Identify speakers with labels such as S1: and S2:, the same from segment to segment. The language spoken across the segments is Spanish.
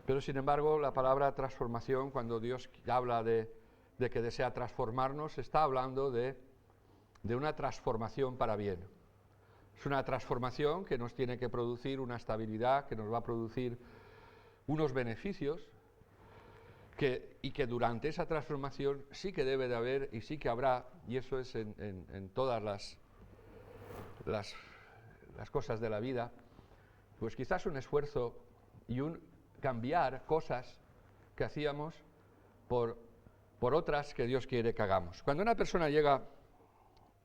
S1: Pero sin embargo, la palabra transformación, cuando Dios habla de que desea transformarnos, está hablando de una transformación para bien. Es una transformación que nos tiene que producir una estabilidad, que nos va a producir unos beneficios, y que durante esa transformación sí que debe de haber y sí que habrá, y eso es en todas las cosas de la vida, pues quizás un esfuerzo y un cambiar cosas que hacíamos por otras que Dios quiere que hagamos. Cuando una persona llega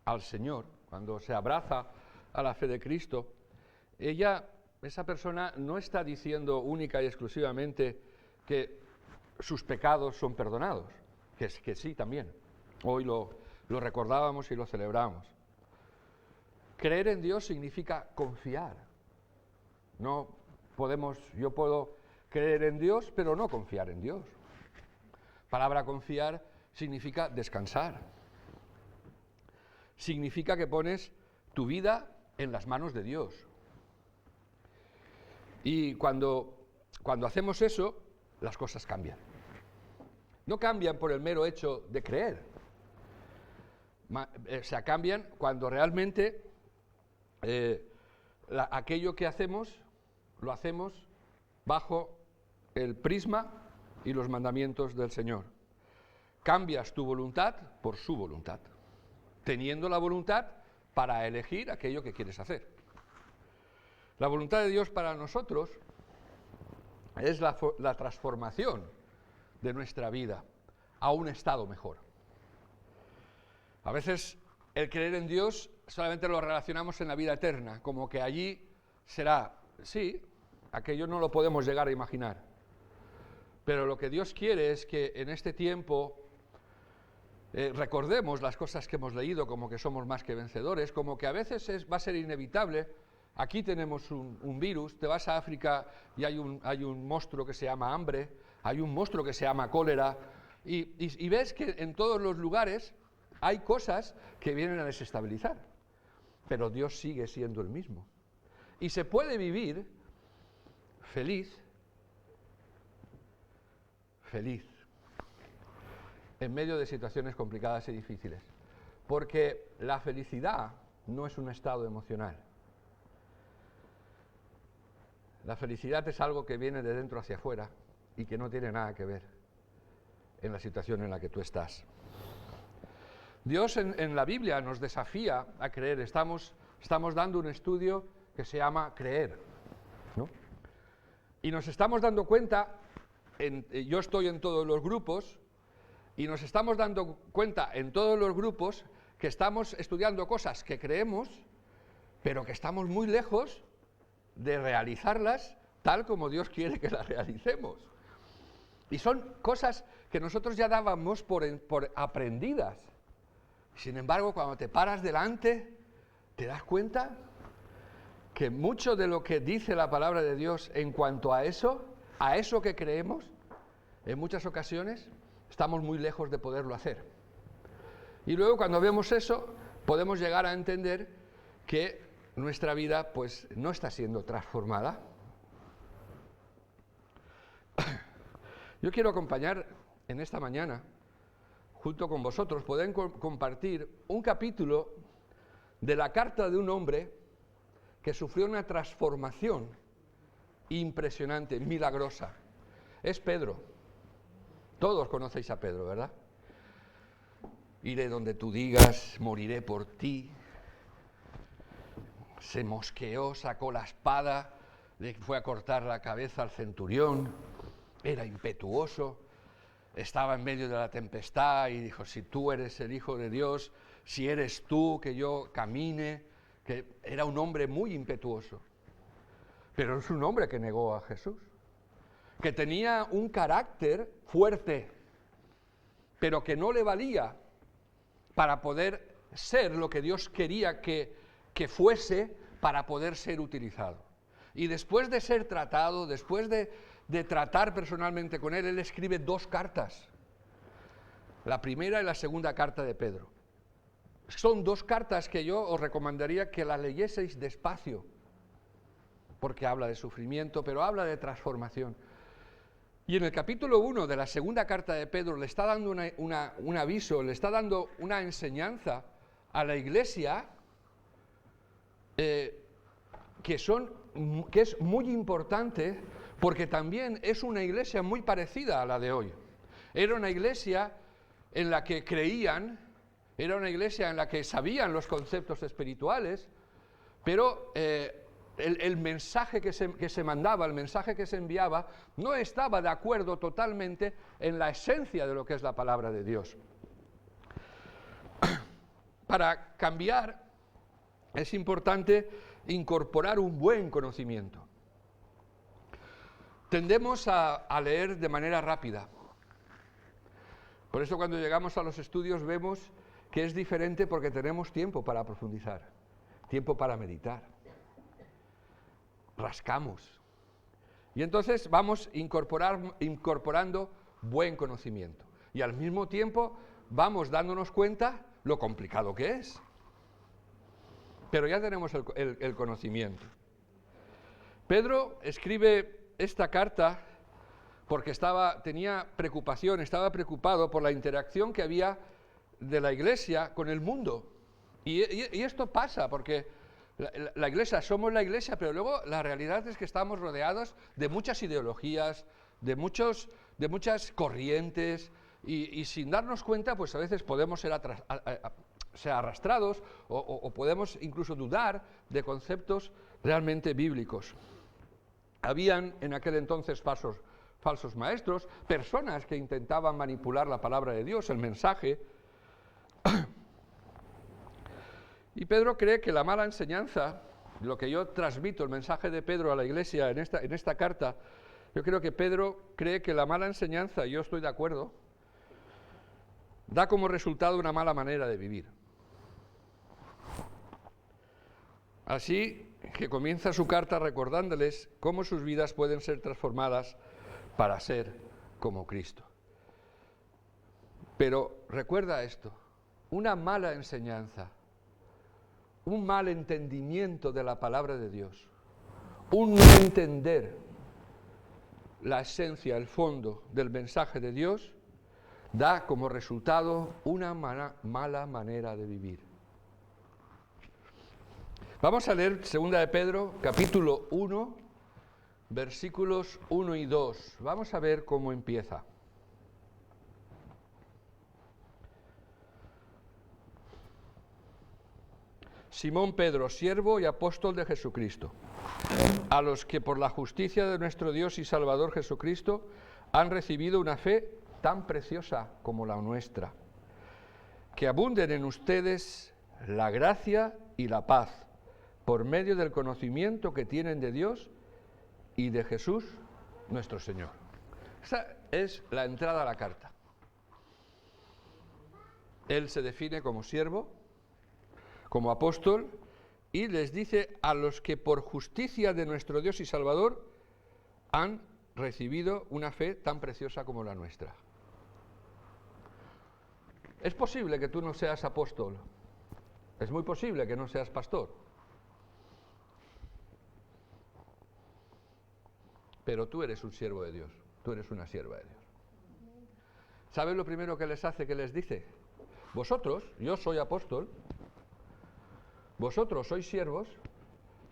S1: al Señor, cuando se abraza a la fe de Cristo, esa persona no está diciendo única y exclusivamente que sus pecados son perdonados, que sí también. Hoy lo recordábamos y lo celebramos. Creer en Dios significa confiar. Yo puedo creer en Dios, pero no confiar en Dios. Palabra confiar significa descansar. Significa que pones tu vida en las manos de Dios. Y cuando hacemos eso, las cosas cambian. No cambian por el mero hecho de creer. Cambian cuando realmente aquello que hacemos, lo hacemos bajo el prisma y los mandamientos del Señor. Cambias tu voluntad por su voluntad, teniendo la voluntad para elegir aquello que quieres hacer. La voluntad de Dios para nosotros es la transformación de nuestra vida a un estado mejor. A veces el creer en Dios solamente lo relacionamos en la vida eterna, como que allí será, sí, aquello no lo podemos llegar a imaginar. Pero lo que Dios quiere es que en este tiempo recordemos las cosas que hemos leído, como que somos más que vencedores, como que a veces va a ser inevitable. Aquí tenemos un virus, te vas a África y hay un monstruo que se llama hambre, hay un monstruo que se llama cólera, y ves que en todos los lugares hay cosas que vienen a desestabilizar, pero Dios sigue siendo el mismo. Y se puede vivir feliz, en medio de situaciones complicadas y difíciles, porque la felicidad no es un estado emocional. La felicidad es algo que viene de dentro hacia afuera y que no tiene nada que ver en la situación en la que tú estás. Dios en la Biblia nos desafía a creer. Estamos dando un estudio que se llama Creer, ¿no? Y nos estamos dando cuenta, yo estoy en todos los grupos, y nos estamos dando cuenta en todos los grupos que estamos estudiando cosas que creemos, pero que estamos muy lejos de realizarlas tal como Dios quiere que las realicemos. Y son cosas que nosotros ya dábamos por aprendidas. Sin embargo, cuando te paras delante, te das cuenta que mucho de lo que dice la palabra de Dios en cuanto a eso que creemos, en muchas ocasiones estamos muy lejos de poderlo hacer. Y luego cuando vemos eso, podemos llegar a entender que nuestra vida pues no está siendo transformada. Yo quiero acompañar en esta mañana, junto con vosotros, poder compartir un capítulo de la carta de un hombre que sufrió una transformación impresionante, milagrosa. Es Pedro. Todos conocéis a Pedro, ¿verdad? Iré donde tú digas, moriré por ti. Se mosqueó, sacó la espada, le fue a cortar la cabeza al centurión, era impetuoso, estaba en medio de la tempestad y dijo, si tú eres el Hijo de Dios, si eres tú que yo camine, que era un hombre muy impetuoso. Pero es un hombre que negó a Jesús, que tenía un carácter fuerte, pero que no le valía para poder ser lo que Dios quería que fuese para poder ser utilizado. Y después de ser tratado, después de tratar personalmente con él escribe 2 cartas. La primera y la segunda carta de Pedro. Son 2 cartas que yo os recomendaría que las leyeseis despacio, porque habla de sufrimiento, pero habla de transformación. Y en el capítulo 1 de la segunda carta de Pedro le está dando un aviso, le está dando una enseñanza a la iglesia que es muy importante, porque también es una iglesia muy parecida a la de hoy. Era una iglesia en la que creían, era una iglesia en la que sabían los conceptos espirituales, pero el mensaje que se mandaba, el mensaje que se enviaba, no estaba de acuerdo totalmente en la esencia de lo que es la palabra de Dios. Para cambiar es importante incorporar un buen conocimiento. Tendemos a leer de manera rápida. Por eso cuando llegamos a los estudios vemos que es diferente, porque tenemos tiempo para profundizar, tiempo para meditar. Rascamos. Y entonces vamos incorporando buen conocimiento. Y al mismo tiempo vamos dándonos cuenta lo complicado que es. Pero ya tenemos el conocimiento. Pedro escribe esta carta porque tenía preocupación, estaba preocupado por la interacción que había de la iglesia con el mundo. Y esto pasa porque la iglesia, somos la iglesia, pero luego la realidad es que estamos rodeados de muchas ideologías, de muchas corrientes, y sin darnos cuenta, pues a veces podemos ser arrastrados o podemos incluso dudar de conceptos realmente bíblicos. Habían en aquel entonces falsos maestros, personas que intentaban manipular la palabra de Dios, el mensaje. Y Pedro cree que la mala enseñanza, lo que yo transmito, el mensaje de Pedro a la iglesia en esta carta, yo creo que Pedro cree que la mala enseñanza, y yo estoy de acuerdo, da como resultado una mala manera de vivir. Así que comienza su carta recordándoles cómo sus vidas pueden ser transformadas para ser como Cristo. Pero recuerda esto, una mala enseñanza, un mal entendimiento de la palabra de Dios, un no entender la esencia, el fondo del mensaje de Dios, da como resultado una mala manera de vivir. Vamos a leer 2 de Pedro, capítulo 1, versículos 1 y 2. Vamos a ver cómo empieza. Simón Pedro, siervo y apóstol de Jesucristo, a los que por la justicia de nuestro Dios y Salvador Jesucristo han recibido una fe tan preciosa como la nuestra, que abunden en ustedes la gracia y la paz, por medio del conocimiento que tienen de Dios y de Jesús nuestro Señor. Esa es la entrada a la carta. Él se define como siervo, como apóstol, y les dice a los que por justicia de nuestro Dios y Salvador han recibido una fe tan preciosa como la nuestra. Es posible que tú no seas apóstol, es muy posible que no seas pastor, pero tú eres un siervo de Dios, tú eres una sierva de Dios. ¿Sabes lo primero que les hace, que les dice? Vosotros, yo soy apóstol, vosotros sois siervos,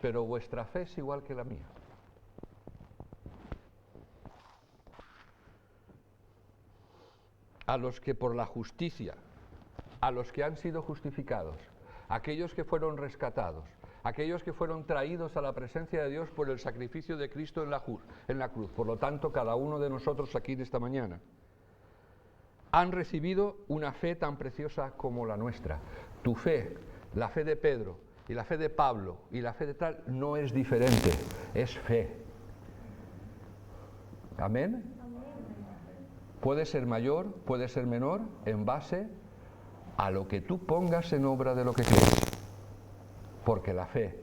S1: pero vuestra fe es igual que la mía. A los que por la justicia, a los que han sido justificados, aquellos que fueron rescatados, aquellos que fueron traídos a la presencia de Dios por el sacrificio de Cristo en la cruz. Por lo tanto, cada uno de nosotros aquí de esta mañana han recibido una fe tan preciosa como la nuestra. Tu fe, la fe de Pedro y la fe de Pablo y la fe de tal, no es diferente, es fe. ¿Amén? Puede ser mayor, puede ser menor, en base a lo que tú pongas en obra de lo que crees. Porque la fe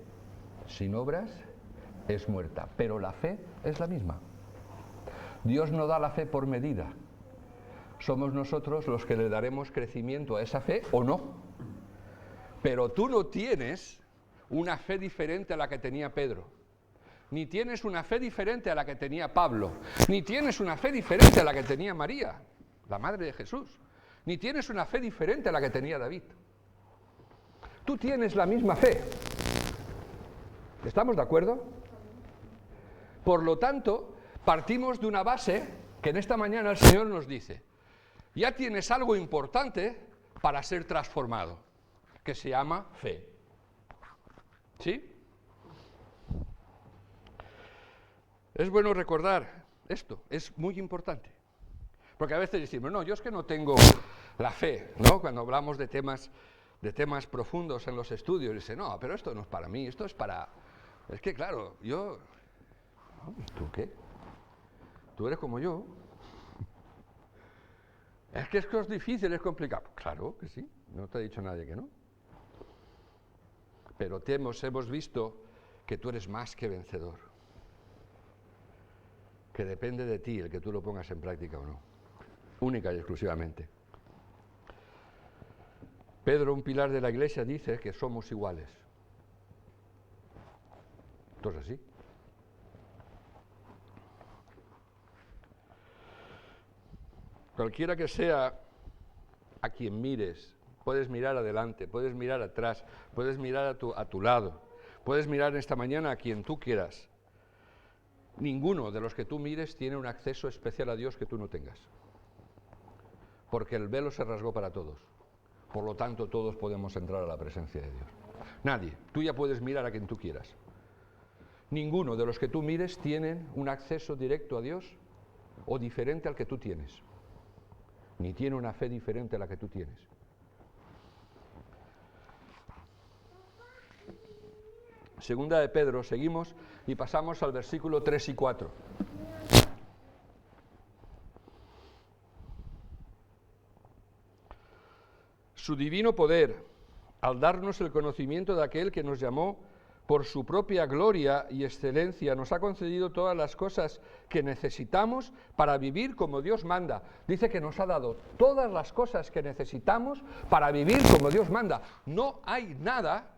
S1: sin obras es muerta, pero la fe es la misma. Dios no da la fe por medida. Somos nosotros los que le daremos crecimiento a esa fe o no. Pero tú no tienes una fe diferente a la que tenía Pedro. ni tienes una fe diferente a la que tenía Pablo, ni tienes una fe diferente a la que tenía María, la madre de Jesús, ni tienes una fe diferente a la que tenía David. Tú tienes la misma fe. ¿Estamos de acuerdo? Por lo tanto, partimos de una base que en esta mañana el Señor nos dice: ya tienes algo importante para ser transformado, que se llama fe. ¿Sí? Es bueno recordar esto, es muy importante. Porque a veces decimos, no, yo es que no tengo la fe, ¿no? Cuando hablamos de temas profundos en los estudios, dice, no, pero esto no es para mí, esto es para... Es que claro, yo... ¿Tú qué? Tú eres como yo. Es que es difícil, es complicado. Claro que sí, no te ha dicho nadie que no. Pero hemos visto que tú eres más que vencedor. Que depende de ti el que tú lo pongas en práctica o no. Única y exclusivamente. Pedro, un pilar de la Iglesia, dice que somos iguales. Esto es así. Cualquiera que sea a quien mires, puedes mirar adelante, puedes mirar atrás, puedes mirar a tu lado, puedes mirar esta mañana a quien tú quieras. Ninguno de los que tú mires tiene un acceso especial a Dios que tú no tengas. Porque el velo se rasgó para todos. Por lo tanto, todos podemos entrar a la presencia de Dios. Nadie. Tú ya puedes mirar a quien tú quieras. Ninguno de los que tú mires tienen un acceso directo a Dios o diferente al que tú tienes. Ni tiene una fe diferente a la que tú tienes. Segunda de Pedro, seguimos y pasamos al versículo 3 y 4. Su divino poder, al darnos el conocimiento de aquel que nos llamó por su propia gloria y excelencia, nos ha concedido todas las cosas que necesitamos para vivir como Dios manda. Dice que nos ha dado todas las cosas que necesitamos para vivir como Dios manda. No hay nada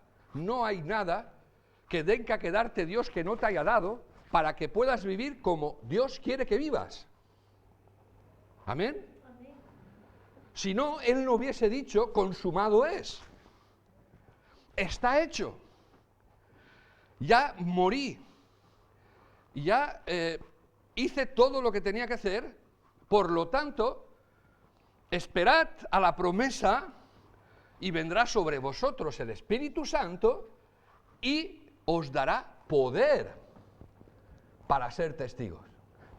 S1: que tenga que darte Dios que no te haya dado para que puedas vivir como Dios quiere que vivas. ¿Amén? Si no, Él no hubiese dicho, consumado es. Está hecho. Ya morí. Ya hice todo lo que tenía que hacer. Por lo tanto, esperad a la promesa y vendrá sobre vosotros el Espíritu Santo y os dará poder para ser testigos,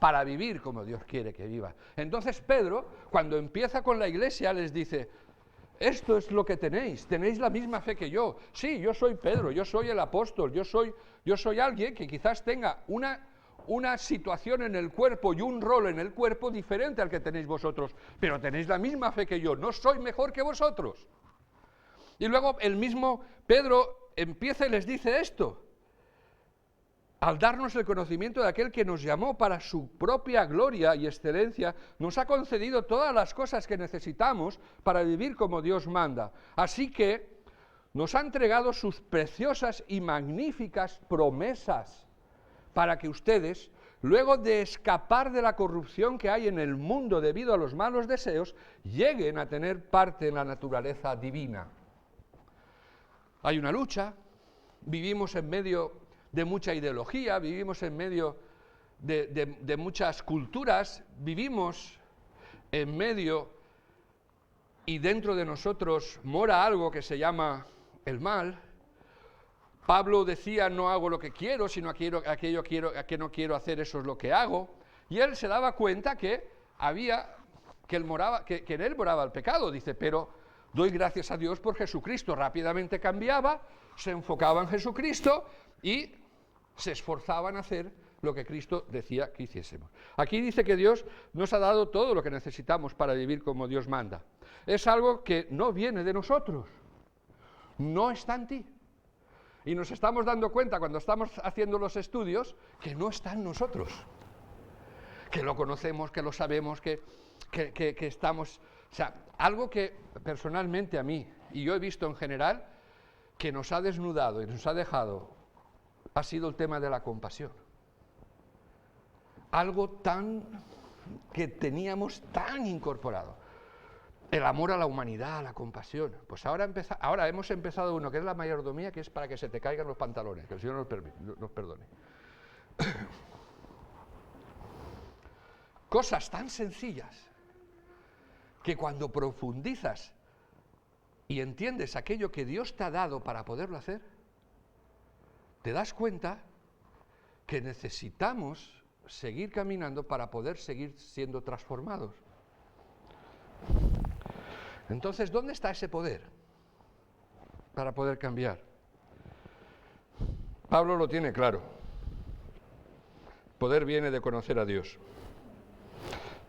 S1: para vivir como Dios quiere que viva. Entonces Pedro, cuando empieza con la iglesia, les dice, esto es lo que tenéis la misma fe que yo. Sí, yo soy Pedro, yo soy el apóstol, yo soy alguien que quizás tenga una situación en el cuerpo y un rol en el cuerpo diferente al que tenéis vosotros, pero tenéis la misma fe que yo, no soy mejor que vosotros. Y luego el mismo Pedro empieza y les dice esto, al darnos el conocimiento de aquel que nos llamó para su propia gloria y excelencia, nos ha concedido todas las cosas que necesitamos para vivir como Dios manda. Así que nos ha entregado sus preciosas y magníficas promesas para que ustedes, luego de escapar de la corrupción que hay en el mundo debido a los malos deseos, lleguen a tener parte en la naturaleza divina. Hay una lucha, vivimos en medio de mucha ideología, vivimos en medio de muchas culturas, vivimos en medio y dentro de nosotros mora algo que se llama el mal. Pablo decía, no hago lo que quiero, sino aquello que no quiero hacer, eso es lo que hago. Y él se daba cuenta que en él moraba el pecado, dice, pero doy gracias a Dios por Jesucristo. Rápidamente cambiaba, se enfocaba en Jesucristo y se esforzaban a hacer lo que Cristo decía que hiciésemos. Aquí dice que Dios nos ha dado todo lo que necesitamos para vivir como Dios manda. Es algo que no viene de nosotros, no está en ti. Y nos estamos dando cuenta cuando estamos haciendo los estudios que no está en nosotros, que lo conocemos, que lo sabemos, que estamos... O sea, algo que personalmente a mí, y yo he visto en general, que nos ha desnudado y nos ha dejado, ha sido el tema de la compasión. algo que teníamos tan incorporado. El amor a la humanidad, a la compasión. Pues ahora hemos empezado uno que es la mayordomía, que es para que se te caigan los pantalones, que el Señor nos perdone. Cosas tan sencillas que cuando profundizas y entiendes aquello que Dios te ha dado para poderlo hacer, te das cuenta que necesitamos seguir caminando para poder seguir siendo transformados. Entonces, ¿dónde está ese poder para poder cambiar? Pablo lo tiene claro. El poder viene de conocer a Dios.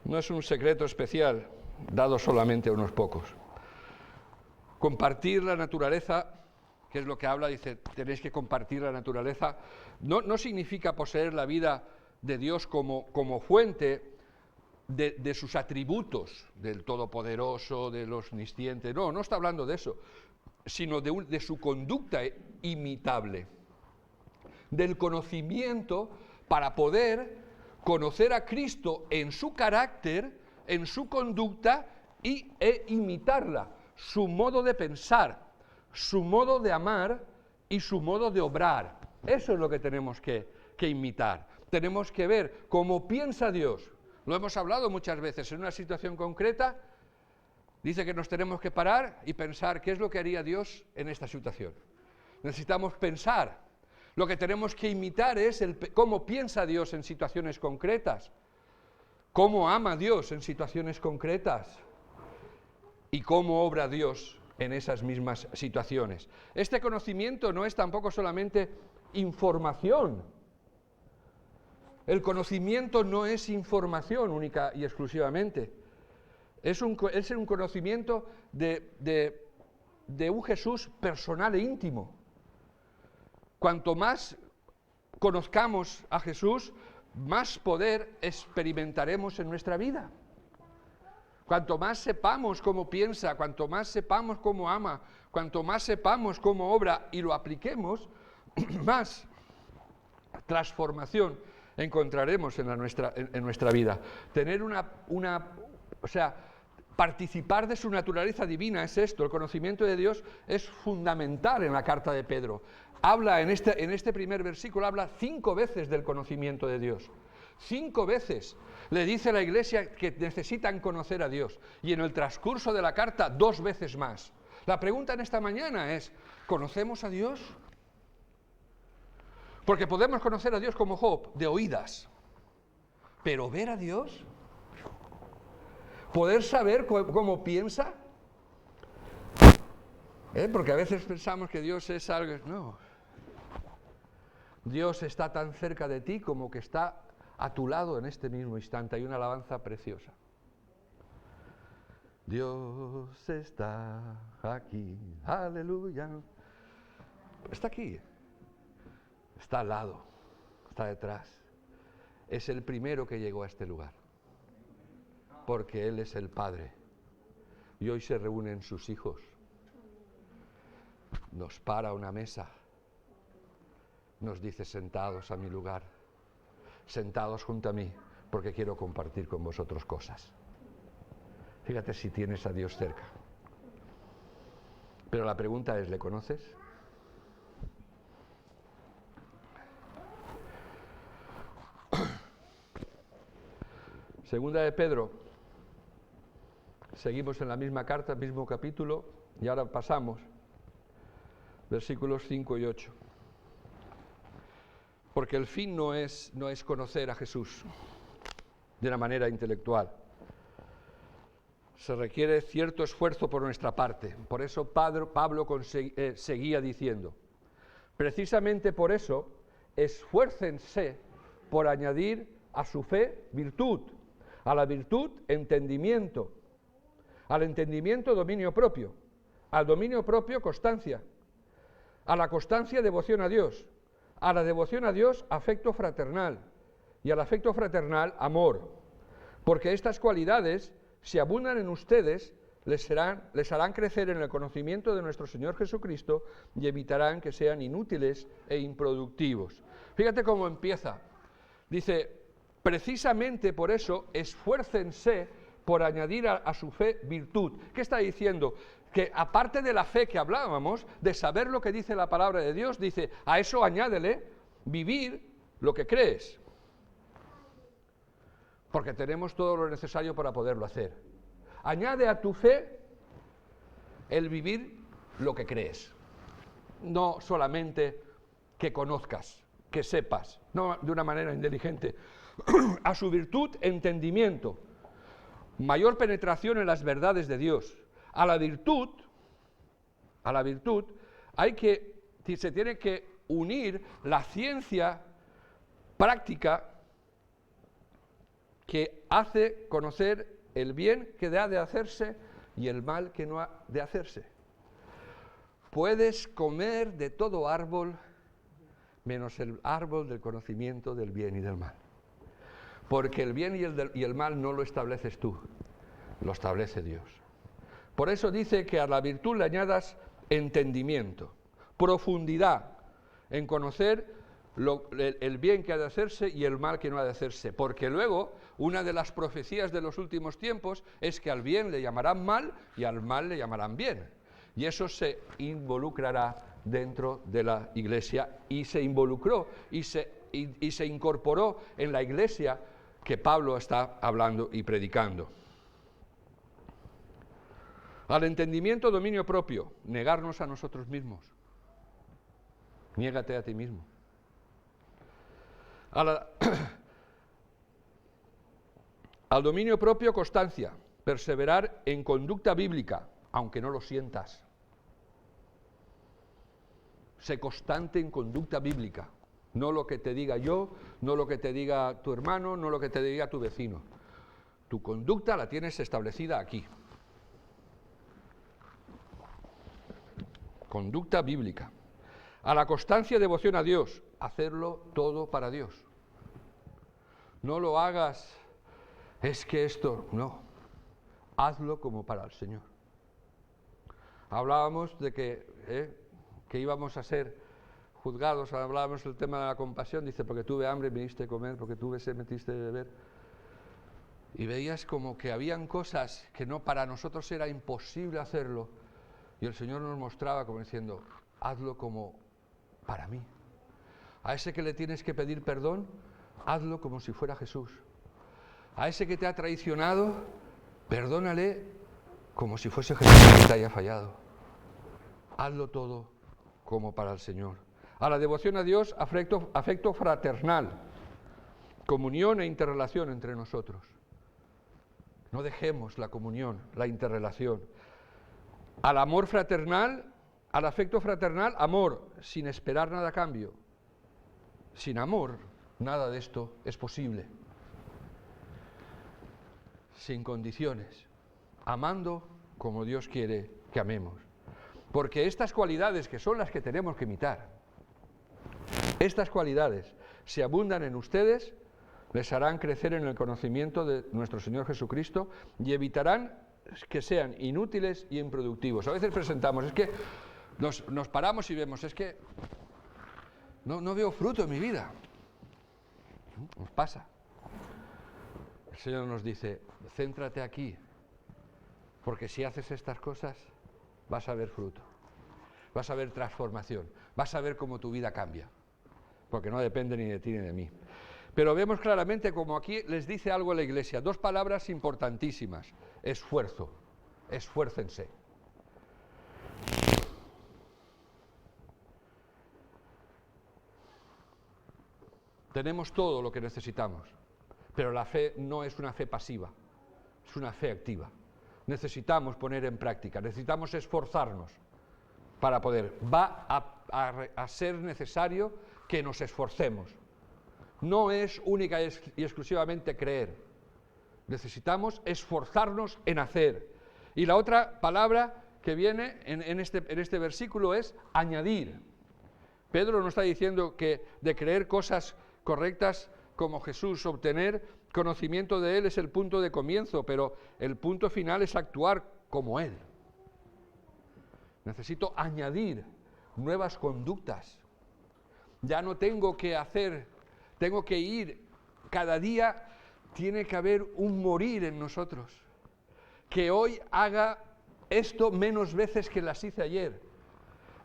S1: No es un secreto especial dado solamente a unos pocos. Compartir la naturaleza, que es lo que habla, dice, tenéis que compartir la naturaleza, no significa poseer la vida de Dios como fuente de sus atributos, del Todopoderoso, de los omniscientes, no está hablando de eso, sino de su conducta imitable, del conocimiento para poder conocer a Cristo en su carácter, en su conducta e imitarla, su modo de pensar, su modo de amar y su modo de obrar. Eso es lo que tenemos que imitar. Tenemos que ver cómo piensa Dios. Lo hemos hablado muchas veces. En una situación concreta, dice que nos tenemos que parar y pensar qué es lo que haría Dios en esta situación. Necesitamos pensar. Lo que tenemos que imitar es cómo piensa Dios en situaciones concretas, cómo ama Dios en situaciones concretas y cómo obra Dios en esas mismas situaciones. Este conocimiento no es tampoco solamente información. El conocimiento no es información única y exclusivamente. Es un conocimiento de un Jesús personal e íntimo. Cuanto más conozcamos a Jesús, más poder experimentaremos en nuestra vida. Cuanto más sepamos cómo piensa, cuanto más sepamos cómo ama, cuanto más sepamos cómo obra y lo apliquemos, más transformación encontraremos en nuestra vida. Tener participar de su naturaleza divina es esto. El conocimiento de Dios es fundamental en la carta de Pedro. Habla en este primer versículo, habla 5 veces del conocimiento de Dios. 5 veces le dice a la iglesia que necesitan conocer a Dios. Y en el transcurso de la carta, 2 veces más. La pregunta en esta mañana es, ¿conocemos a Dios? Porque podemos conocer a Dios como Job, de oídas. Pero ver a Dios, poder saber cómo piensa, porque a veces pensamos que Dios es algo. No. Dios está tan cerca de ti como que está a tu lado en este mismo instante. Hay una alabanza preciosa. Dios está aquí, aleluya. Está aquí, está al lado, está detrás. Es el primero que llegó a este lugar, porque Él es el Padre. Y hoy se reúnen sus hijos. Nos para una mesa. Nos dice, sentados a mi lugar, sentados junto a mí, porque quiero compartir con vosotros cosas. Fíjate si tienes a Dios cerca. Pero la pregunta es, ¿le conoces? Segunda de Pedro, seguimos en la misma carta, mismo capítulo, y ahora pasamos, versículos 5 y 8. Porque el fin no es conocer a Jesús de una manera intelectual. Se requiere cierto esfuerzo por nuestra parte. Por eso Pablo seguía diciendo, precisamente por eso, esfuércense por añadir a su fe virtud, a la virtud entendimiento, al entendimiento dominio propio, al dominio propio constancia, a la constancia devoción a Dios, a la devoción a Dios afecto fraternal y al afecto fraternal amor, porque estas cualidades, si abundan en ustedes, les harán crecer en el conocimiento de nuestro Señor Jesucristo y evitarán que sean inútiles e improductivos. Fíjate cómo empieza. Dice, Precisamente por eso, esfuércense por añadir a su fe virtud. ¿Qué está diciendo? Que aparte de la fe que hablábamos, de saber lo que dice la palabra de Dios, dice, a eso añádele vivir lo que crees. Porque tenemos todo lo necesario para poderlo hacer. Añade a tu fe el vivir lo que crees. No solamente que conozcas, que sepas, no de una manera inteligente. A su virtud, entendimiento, mayor penetración en las verdades de Dios. A la virtud se tiene que unir la ciencia práctica que hace conocer el bien que ha de hacerse y el mal que no ha de hacerse. Puedes comer de todo árbol menos el árbol del conocimiento del bien y del mal. Porque el bien y el mal no lo estableces tú, lo establece Dios. Por eso dice que a la virtud le añadas entendimiento, profundidad en conocer el bien que ha de hacerse y el mal que no ha de hacerse. Porque luego, una de las profecías de los últimos tiempos es que al bien le llamarán mal y al mal le llamarán bien. Y eso se involucrará dentro de la Iglesia y se involucró y se incorporó en la Iglesia que Pablo está hablando y predicando. Al entendimiento, dominio propio, negarnos a nosotros mismos. Niégate a ti mismo. Al dominio propio, constancia, perseverar en conducta bíblica, aunque no lo sientas. Sé constante en conducta bíblica, no lo que te diga yo, no lo que te diga tu hermano, no lo que te diga tu vecino. Tu conducta la tienes establecida aquí. Conducta bíblica. A la constancia y devoción a Dios, hacerlo todo para Dios. No lo hagas, es que esto, no. Hazlo como para el Señor. Hablábamos de que íbamos a ser juzgados, hablábamos del tema de la compasión, dice, porque tuve hambre me diste comer, porque tuve sed me diste beber. Y veías como que habían cosas que no, para nosotros era imposible hacerlo, y el Señor nos mostraba como diciendo, hazlo como para mí. A ese que le tienes que pedir perdón, hazlo como si fuera Jesús. A ese que te ha traicionado, perdónale como si fuese Jesús que te haya fallado. Hazlo todo como para el Señor. A la devoción a Dios, afecto fraternal, comunión e interrelación entre nosotros. No dejemos la comunión, la interrelación. Al amor fraternal, al afecto fraternal, amor, sin esperar nada a cambio. Sin amor, nada de esto es posible. Sin condiciones, amando como Dios quiere que amemos. Porque estas cualidades, que son las que tenemos que imitar, estas cualidades, si abundan en ustedes, les harán crecer en el conocimiento de nuestro Señor Jesucristo y evitarán que sean inútiles y improductivos. A veces presentamos, es que nos paramos y vemos, es que no veo fruto en mi vida. Nos pasa. El Señor nos dice, céntrate aquí, porque si haces estas cosas, vas a ver fruto, vas a ver transformación, vas a ver cómo tu vida cambia, porque no depende ni de ti ni de mí. Pero vemos claramente como aquí les dice algo a la Iglesia, dos palabras importantísimas, esfuerzo, esfuércense. Tenemos todo lo que necesitamos, pero la fe no es una fe pasiva, es una fe activa. Necesitamos poner en práctica, necesitamos esforzarnos para poder. Va a ser necesario que nos esforcemos. No es única y exclusivamente creer. Necesitamos esforzarnos en hacer. Y la otra palabra que viene en este versículo es añadir. Pedro nos está diciendo que de creer cosas correctas como Jesús, obtener conocimiento de Él es el punto de comienzo, pero el punto final es actuar como Él. Necesito añadir nuevas conductas. Ya no tengo que hacer, tengo que ir Cada día tiene que haber un morir en nosotros. Que hoy haga esto menos veces que las hice ayer.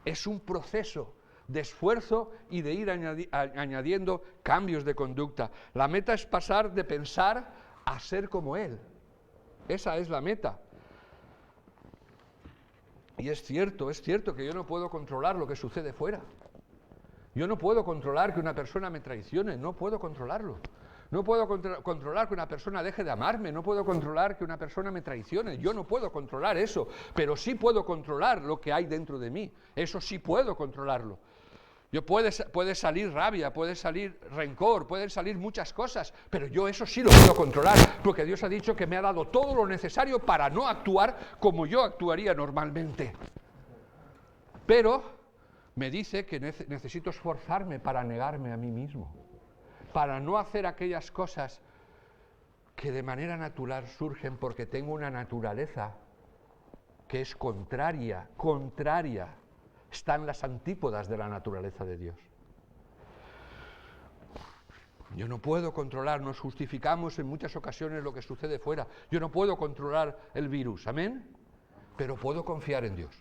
S1: Es un proceso de esfuerzo y de ir añadiendo cambios de conducta. La meta es pasar de pensar a ser como Él. Esa es la meta. Y es cierto que yo no puedo controlar lo que sucede fuera. Yo no puedo controlar que una persona me traicione, no puedo controlarlo. No puedo controlar que una persona deje de amarme, no puedo controlar que una persona me traicione, yo no puedo controlar eso, pero sí puedo controlar lo que hay dentro de mí, eso sí puedo controlarlo. Puede salir rabia, puede salir rencor, pueden salir muchas cosas, pero yo eso sí lo puedo controlar, porque Dios ha dicho que me ha dado todo lo necesario para no actuar como yo actuaría normalmente. Pero me dice que necesito esforzarme para negarme a mí mismo, para no hacer aquellas cosas que de manera natural surgen porque tengo una naturaleza que es contraria, están las antípodas de la naturaleza de Dios. Yo no puedo controlar, nos justificamos en muchas ocasiones lo que sucede fuera. Yo no puedo controlar el virus, ¿amén? Pero puedo confiar en Dios.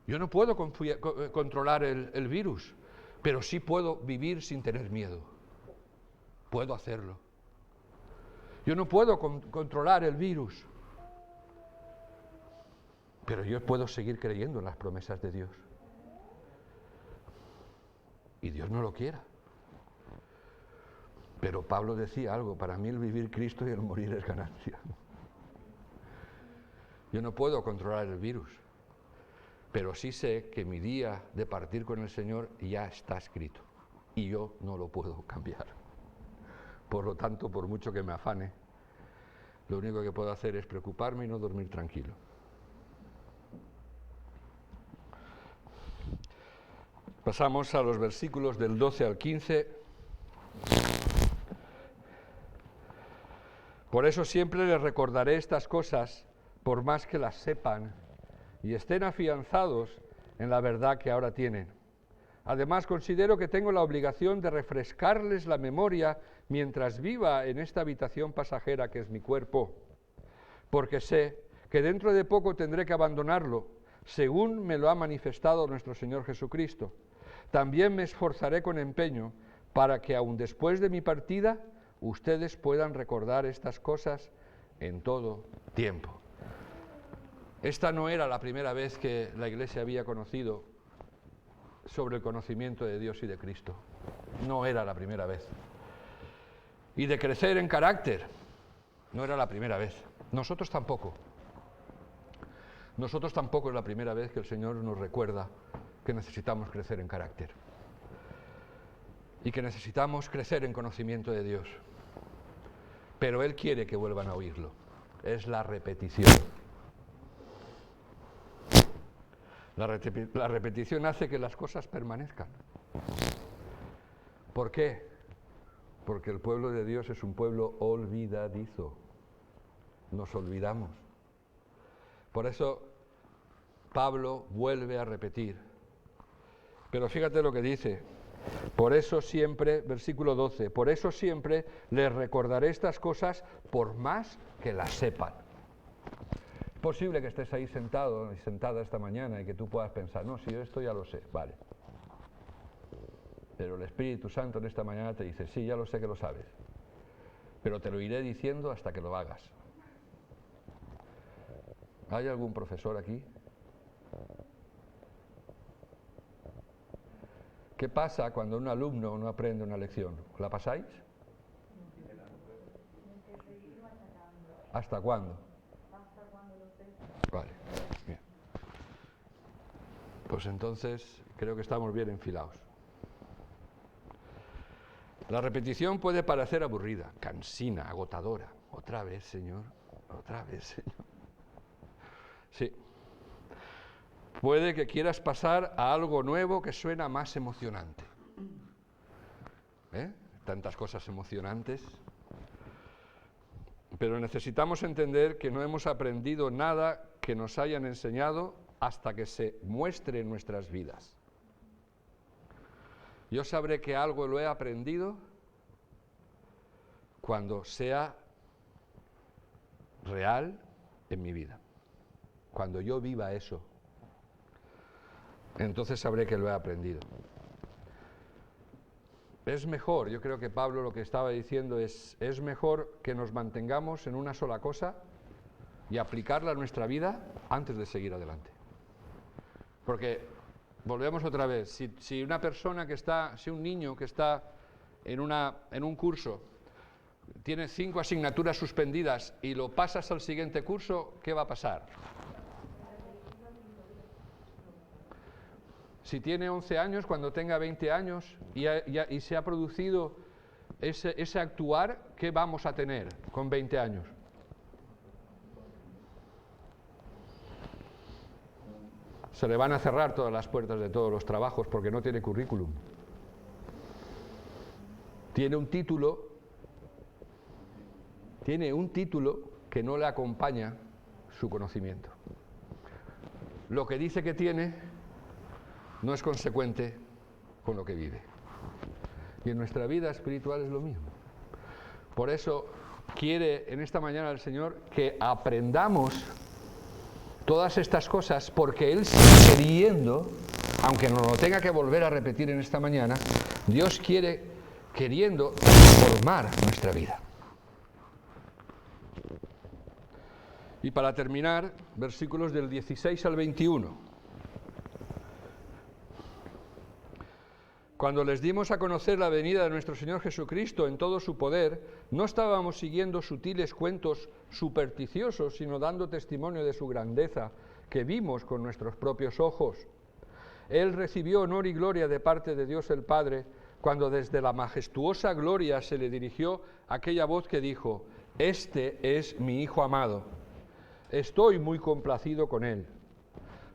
S1: Yo no puedo controlar el virus, pero sí puedo vivir sin tener miedo. Puedo hacerlo. Yo no puedo controlar el virus, pero yo puedo seguir creyendo en las promesas de Dios. Y Dios no lo quiera. Pero Pablo decía algo, para mí el vivir Cristo y el morir es ganancia. Yo no puedo controlar el virus, pero sí sé que mi día de partir con el Señor ya está escrito y yo no lo puedo cambiar. Por lo tanto, por mucho que me afane, lo único que puedo hacer es preocuparme y no dormir tranquilo. Pasamos a los versículos del 12 al 15. Por eso siempre les recordaré estas cosas, por más que las sepan y estén afianzados en la verdad que ahora tienen. Además, considero que tengo la obligación de refrescarles la memoria mientras viva en esta habitación pasajera que es mi cuerpo, porque sé que dentro de poco tendré que abandonarlo, según me lo ha manifestado nuestro Señor Jesucristo. También me esforzaré con empeño para que aun después de mi partida ustedes puedan recordar estas cosas en todo tiempo. Esta no era la primera vez que la Iglesia había conocido sobre el conocimiento de Dios y de Cristo. No era la primera vez. Y de crecer en carácter, no era la primera vez. Nosotros tampoco. Nosotros tampoco es la primera vez que el Señor nos recuerda que necesitamos crecer en carácter y que necesitamos crecer en conocimiento de Dios. Pero Él quiere que vuelvan a oírlo. Es la repetición. La repetición hace que las cosas permanezcan. ¿Por qué? Porque el pueblo de Dios es un pueblo olvidadizo. Nos olvidamos. Por eso Pablo vuelve a repetir. Pero fíjate lo que dice. Por eso siempre, versículo 12, por eso siempre les recordaré estas cosas por más que las sepan. Es posible que estés ahí sentado y sentada esta mañana y que tú puedas pensar, no, si yo esto ya lo sé, vale. Pero el Espíritu Santo en esta mañana te dice, sí, ya lo sé que lo sabes, pero te lo iré diciendo hasta que lo hagas. ¿Hay algún profesor aquí? ¿Qué pasa cuando un alumno no aprende una lección? ¿La pasáis? ¿Hasta cuándo? Vale, bien. Pues entonces creo que estamos bien enfilados. La repetición puede parecer aburrida, cansina, agotadora. Otra vez, Señor, otra vez, Señor. Sí. Puede que quieras pasar a algo nuevo que suena más emocionante. Tantas cosas emocionantes. Pero necesitamos entender que no hemos aprendido nada que nos hayan enseñado hasta que se muestre en nuestras vidas. Yo sabré que algo lo he aprendido cuando sea real en mi vida. Cuando yo viva eso, entonces sabré que lo he aprendido. Es mejor, yo creo que Pablo lo que estaba diciendo es mejor que nos mantengamos en una sola cosa y aplicarla a nuestra vida antes de seguir adelante. Porque, volvemos otra vez, si una persona que está, si un niño que está en un curso tiene 5 asignaturas suspendidas y lo pasas al siguiente curso, ¿qué va a pasar? Si tiene 11 años, cuando tenga 20 años y se ha producido ese actuar, ¿qué vamos a tener con 20 años? Se le van a cerrar todas las puertas de todos los trabajos porque no tiene currículum. Tiene un título que no le acompaña su conocimiento. Lo que dice que tiene no es consecuente con lo que vive. Y en nuestra vida espiritual es lo mismo. Por eso quiere en esta mañana el Señor que aprendamos todas estas cosas, porque Él sigue queriendo, aunque nos lo tenga que volver a repetir en esta mañana, Dios queriendo transformar nuestra vida. Y para terminar, versículos del 16 al 21. Cuando les dimos a conocer la venida de nuestro Señor Jesucristo en todo su poder, no estábamos siguiendo sutiles cuentos supersticiosos, sino dando testimonio de su grandeza, que vimos con nuestros propios ojos. Él recibió honor y gloria de parte de Dios el Padre, cuando desde la majestuosa gloria se le dirigió aquella voz que dijo: «Este es mi Hijo amado, estoy muy complacido con él».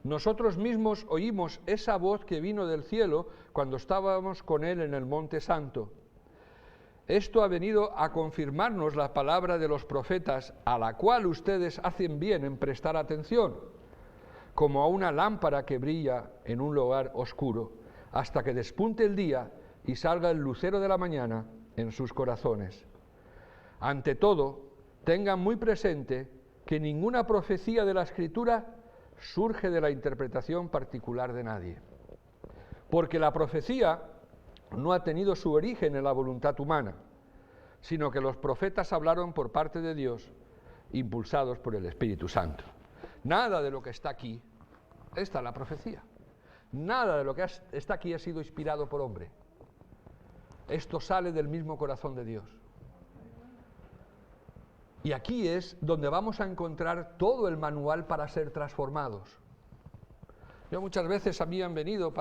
S1: Nosotros mismos oímos esa voz que vino del cielo cuando estábamos con Él en el Monte Santo. Esto ha venido a confirmarnos la palabra de los profetas, a la cual ustedes hacen bien en prestar atención, como a una lámpara que brilla en un lugar oscuro, hasta que despunte el día y salga el lucero de la mañana en sus corazones. Ante todo, tengan muy presente que ninguna profecía de la Escritura surge de la interpretación particular de nadie, porque la profecía no ha tenido su origen en la voluntad humana, sino que los profetas hablaron por parte de Dios, impulsados por el Espíritu Santo. Nada de lo que está aquí está en la profecía. Nada de lo que está aquí ha sido inspirado por hombre. Esto sale del mismo corazón de Dios. Y aquí es donde vamos a encontrar todo el manual para ser transformados. Yo muchas veces a mí han venido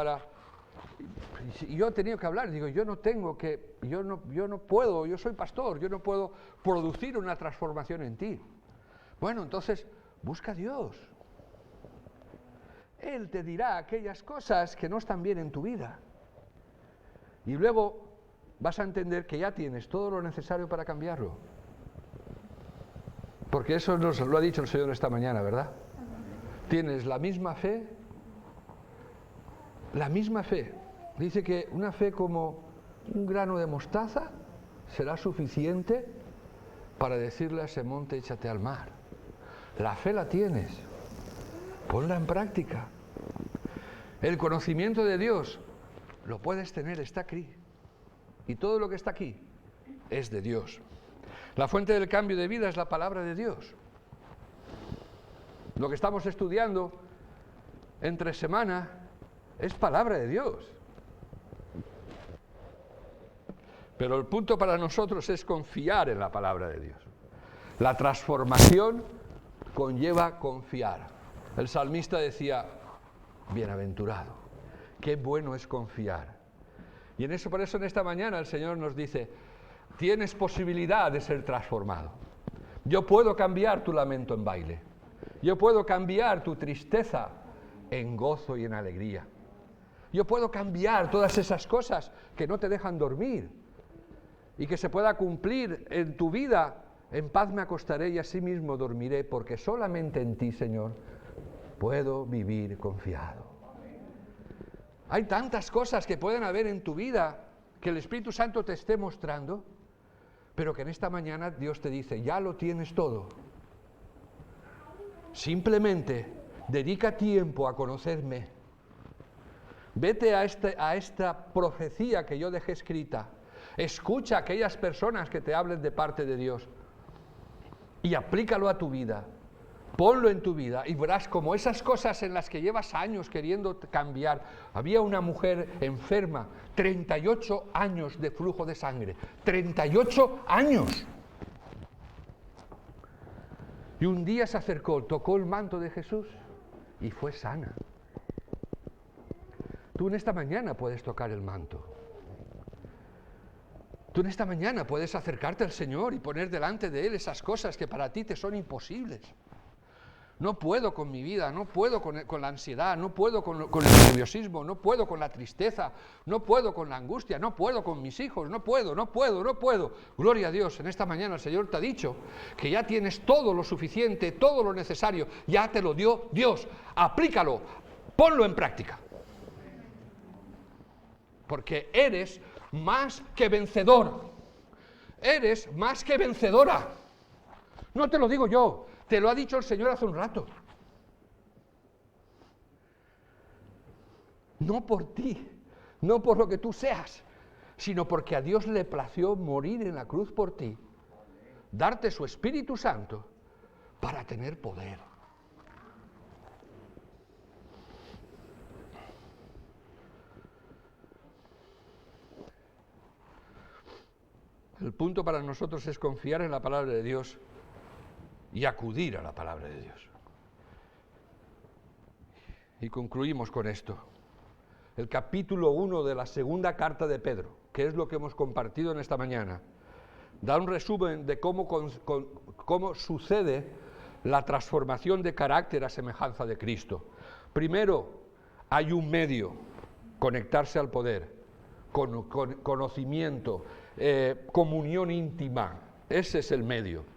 S1: y yo he tenido que hablar, digo, yo no puedo, yo soy pastor, yo no puedo producir una transformación en ti. Bueno, entonces, busca a Dios. Él te dirá aquellas cosas que no están bien en tu vida. Y luego vas a entender que ya tienes todo lo necesario para cambiarlo. Porque eso nos lo ha dicho el Señor esta mañana, ¿verdad? Tienes la misma fe. La misma fe. Dice que una fe como un grano de mostaza será suficiente para decirle a ese monte: échate al mar. La fe la tienes. Ponla en práctica. El conocimiento de Dios lo puedes tener, está aquí. Y todo lo que está aquí es de Dios. La fuente del cambio de vida es la palabra de Dios. Lo que estamos estudiando entre semana es palabra de Dios. Pero el punto para nosotros es confiar en la palabra de Dios. La transformación conlleva confiar. El salmista decía: bienaventurado, qué bueno es confiar. Y por eso en esta mañana el Señor nos dice: tienes posibilidad de ser transformado. Yo puedo cambiar tu lamento en baile. Yo puedo cambiar tu tristeza en gozo y en alegría. Yo puedo cambiar todas esas cosas que no te dejan dormir y que se pueda cumplir en tu vida. En paz me acostaré y asimismo dormiré, porque solamente en ti, Señor, puedo vivir confiado. Hay tantas cosas que pueden haber en tu vida que el Espíritu Santo te esté mostrando, pero que en esta mañana Dios te dice, ya lo tienes todo. Simplemente dedica tiempo a conocerme. Vete a esta profecía que yo dejé escrita. Escucha a aquellas personas que te hablen de parte de Dios y aplícalo a tu vida. Ponlo en tu vida y verás como esas cosas en las que llevas años queriendo cambiar. Había una mujer enferma, 38 años de flujo de sangre. 38 años. Y un día se acercó, tocó el manto de Jesús y fue sana. Tú en esta mañana puedes tocar el manto. Tú en esta mañana puedes acercarte al Señor y poner delante de Él esas cosas que para ti te son imposibles. No puedo con mi vida, no puedo con la ansiedad, no puedo con el nerviosismo, no puedo con la tristeza, no puedo con la angustia, no puedo con mis hijos, no puedo. Gloria a Dios, en esta mañana el Señor te ha dicho que ya tienes todo lo suficiente, todo lo necesario, ya te lo dio Dios. Aplícalo, ponlo en práctica. Porque eres más que vencedor, eres más que vencedora. No te lo digo yo, te lo ha dicho el Señor hace un rato. No por ti, no por lo que tú seas, sino porque a Dios le plació morir en la cruz por ti, darte su Espíritu Santo para tener poder. El punto para nosotros es confiar en la palabra de Dios y acudir a la palabra de Dios. Y concluimos con esto. El capítulo 1 de la segunda carta de Pedro, que es lo que hemos compartido en esta mañana, da un resumen de cómo sucede la transformación de carácter a semejanza de Cristo. Primero, hay un medio, conectarse al poder, conocimiento, comunión íntima. Ese es el medio.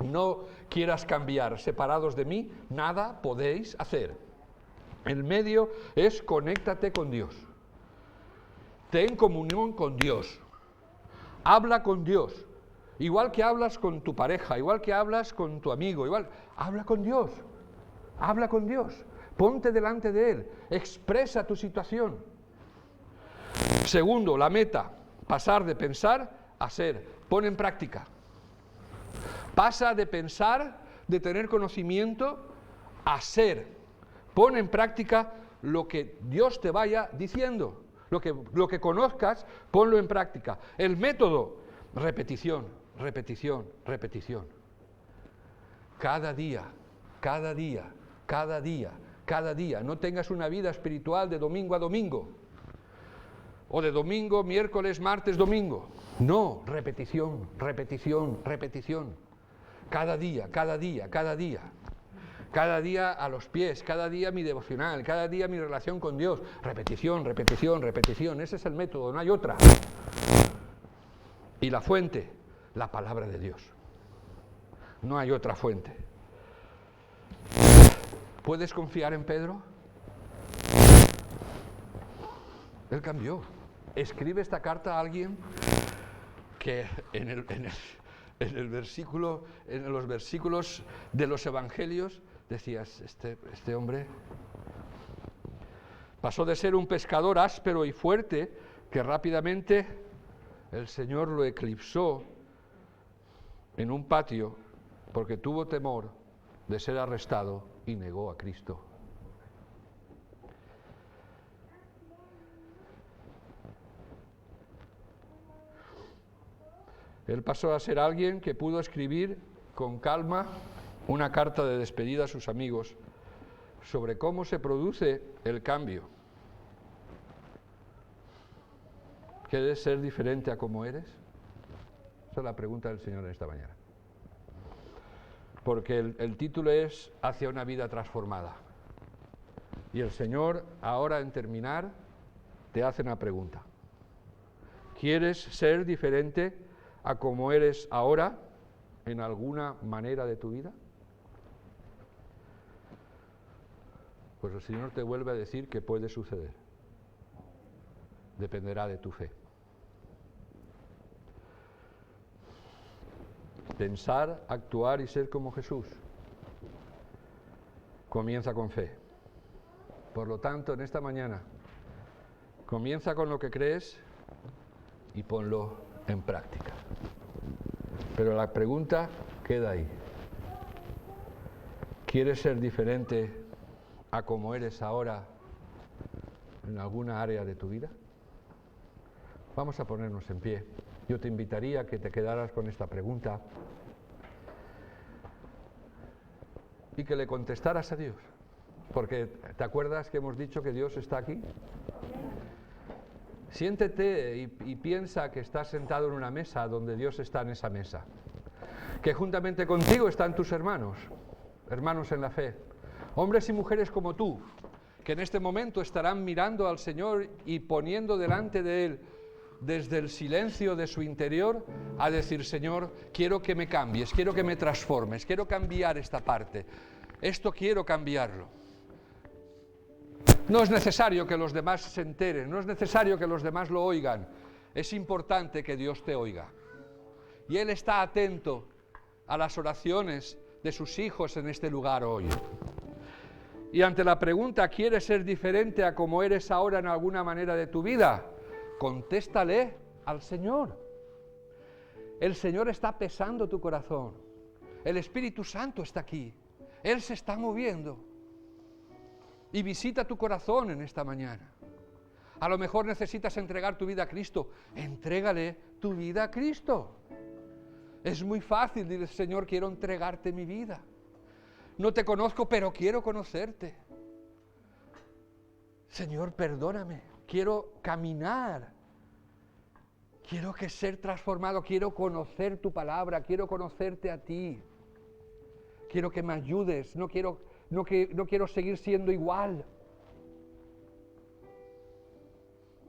S1: No quieras cambiar, separados de mí, nada podéis hacer. El medio es conéctate con Dios. Ten comunión con Dios. Habla con Dios. Igual que hablas con tu pareja, igual que hablas con tu amigo, habla con Dios. Habla con Dios. Ponte delante de Él. Expresa tu situación. Segundo, la meta. Pasar de pensar a ser. Pon en práctica. Pasa de pensar, de tener conocimiento, a ser. Pon en práctica lo que Dios te vaya diciendo. Lo que conozcas, ponlo en práctica. El método, repetición, repetición, repetición. Cada día, cada día, cada día, cada día. No tengas una vida espiritual de domingo a domingo. O de domingo, miércoles, martes, domingo. No, repetición, repetición, repetición. Cada día, cada día, cada día. Cada día a los pies, cada día mi devocional, cada día mi relación con Dios. Repetición, repetición, repetición. Ese es el método, no hay otra. Y la fuente, la palabra de Dios. No hay otra fuente. ¿Puedes confiar en Pedro? Él cambió. Escribe esta carta a alguien que en los versículos de los evangelios decías, este hombre pasó de ser un pescador áspero y fuerte que rápidamente el Señor lo eclipsó en un patio porque tuvo temor de ser arrestado y negó a Cristo. Él pasó a ser alguien que pudo escribir con calma una carta de despedida a sus amigos sobre cómo se produce el cambio. ¿Quieres ser diferente a como eres? Esa es la pregunta del Señor en esta mañana. Porque el título es Hacia una vida transformada. Y el Señor, ahora en terminar, te hace una pregunta. ¿Quieres ser diferente a como eres ahora en alguna manera de tu vida? Pues el Señor te vuelve a decir que puede suceder. Dependerá de tu fe. pensar, actuar y ser como Jesús, comienza con fe. Por lo tanto, en esta mañana, comienza con lo que crees y ponlo en práctica. Pero la pregunta queda ahí. ¿Quieres ser diferente a como eres ahora en alguna área de tu vida? Vamos a ponernos en pie. Yo te invitaría a que te quedaras con esta pregunta y que le contestaras a Dios. Porque ¿te acuerdas que hemos dicho que Dios está aquí? Siéntete y piensa que estás sentado en una mesa donde Dios está en esa mesa. Que juntamente contigo están tus hermanos, hermanos en la fe, hombres y mujeres como tú, que en este momento estarán mirando al Señor y poniendo delante de Él, desde el silencio de su interior, a decir: Señor, quiero que me cambies, quiero que me transformes, quiero cambiar esta parte, esto quiero cambiarlo. No es necesario que los demás se enteren, no es necesario que los demás lo oigan, es importante que Dios te oiga. Y Él está atento a las oraciones de sus hijos en este lugar hoy. Y ante la pregunta: ¿quieres ser diferente a como eres ahora en alguna manera de tu vida? Contéstale al Señor. El Señor está pesando tu corazón. El Espíritu Santo está aquí. Él se está moviendo. Y visita tu corazón en esta mañana. A lo mejor necesitas entregar tu vida a Cristo. Entrégale tu vida a Cristo. Es muy fácil, dile: Señor, quiero entregarte mi vida. No te conozco, pero quiero conocerte. Señor, perdóname. Quiero caminar. Quiero ser transformado. Quiero conocer tu palabra. Quiero conocerte a ti. Quiero que me ayudes. No quiero seguir siendo igual.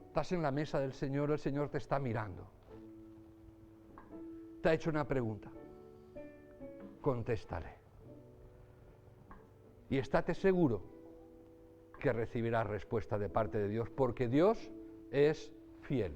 S1: Estás en la mesa del Señor, el Señor te está mirando. Te ha hecho una pregunta. Contéstale. Y estate seguro que recibirás respuesta de parte de Dios, porque Dios es fiel.